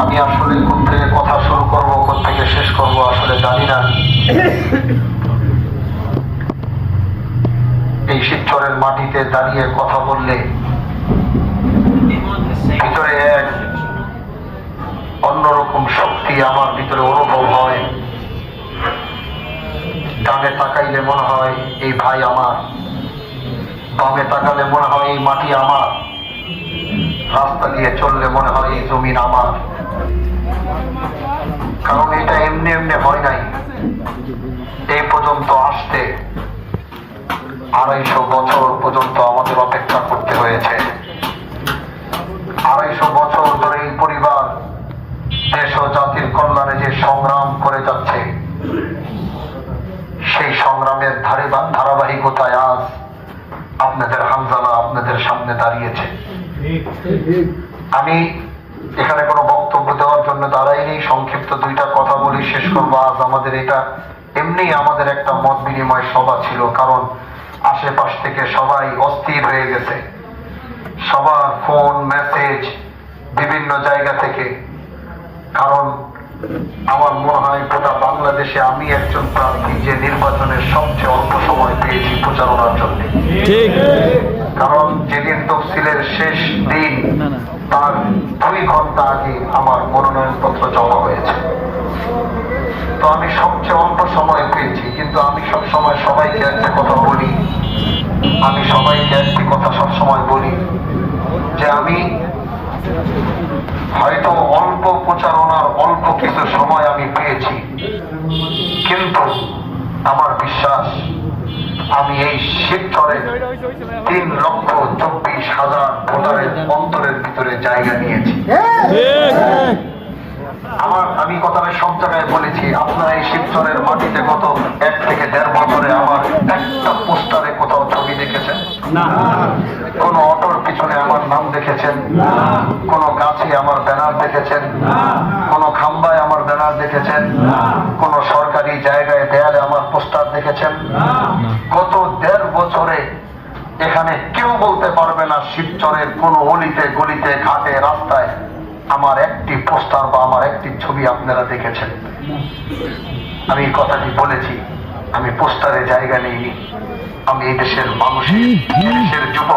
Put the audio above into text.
আমি আসলে কোত্থেকে কথা শুরু করব, কোত্থেকে শেষ করব আসলে জানি না। এই শিবচরের মাটিতে দাঁড়িয়ে কথা বললে ভিতরে এক অন্যরকম শক্তি আমার ভিতরে অনুভব হয়। ডানে তাকাইলে মনে হয় এই ভাই আমার, বামে তাকালে মনে হয় এই মাটি আমার, রাস্তা দিয়ে চললে মনে হয় এই জমিন আমার। কারণ এটা এমনি এমনি হয় নাই। এই পর্যন্ত আসতে 250 বছর পর্যন্ত আমাদের অপেক্ষা করতে হয়েছে। 250 বছর ধরে এই পরিবার দেশ ও জাতির কল্যাণে যে সংগ্রাম করে যাচ্ছে, সেই সংগ্রামের ধারাবাহিকতায় আজ আপনাদের হানজালা আপনাদের সামনে দাঁড়িয়েছে। আমি এখানে কোনো বক্তব্য দেওয়ার জন্য দাঁড়াইনি, সংক্ষিপ্ত দুইটা কথা বলি শেষ করবো। আজ আমাদের এটা এমনি আমাদের একটা মত বিনিময় সভা ছিল, কারণ আশেপাশ থেকে সবাই অস্থির হয়ে গেছে। সবার ফোন মেসেজ বিভিন্ন জায়গা থেকে। কারণ আমার মনে হয় গোটা বাংলাদেশে আমি একজন প্রার্থী যে নির্বাচনের সবচেয়ে অল্প সময় পেয়েছি প্রচারণার জন্য। কারণ যেদিন তফসিলের শেষ দিন তার 2 ঘন্টা আগে আমার মনোনয়নপত্র জমা হয়েছে। তো আমি সবচেয়ে অল্প সময় পেয়েছি। কিন্তু আমি সবসময় সবাইকে একটা কথা বলি, আমি সবাইকে একটি কথা সবসময় বলি যে আমি হয়তো অল্প প্রচারণার অল্প কিছু সময় আমি পেয়েছি, কিন্তু আমার বিশ্বাস আমি এই শিবচরে 3,24,000 ভোটারের অন্তরের ভিতরে জায়গা নিয়েছি। আমি কথাটা সব জায়গায় বলেছি। আপনারা এই শিবচরের মাটিতে গত 1 থেকে 1.5 বছরে আমার একটা পোস্টারে কোথাও ছবি দেখেছেন? কোন অটোর পিছনে আমার নাম দেখেছেন? কোন গাছে আমার ব্যানার দেখেছেন? কোন খাম্বায় আমার ব্যানার দেখেছেন? কোন সরকারি জায়গায় দেয়ালে আমার পোস্টার দেখেছেন? গত 1.5 বছরে এখানে কেউ বলতে পারবে না শিবচরের কোন অলিতে গলিতে ঘাটে রাস্তায় আমার একটি পোস্টার বা আমার একটি ছবি আপনারা দেখেছেন। আমি এই কথাটি বলেছি, আমি পোস্টারে জায়গা নেইনি। আমি এই দেশের মানুষের, দেশের যুব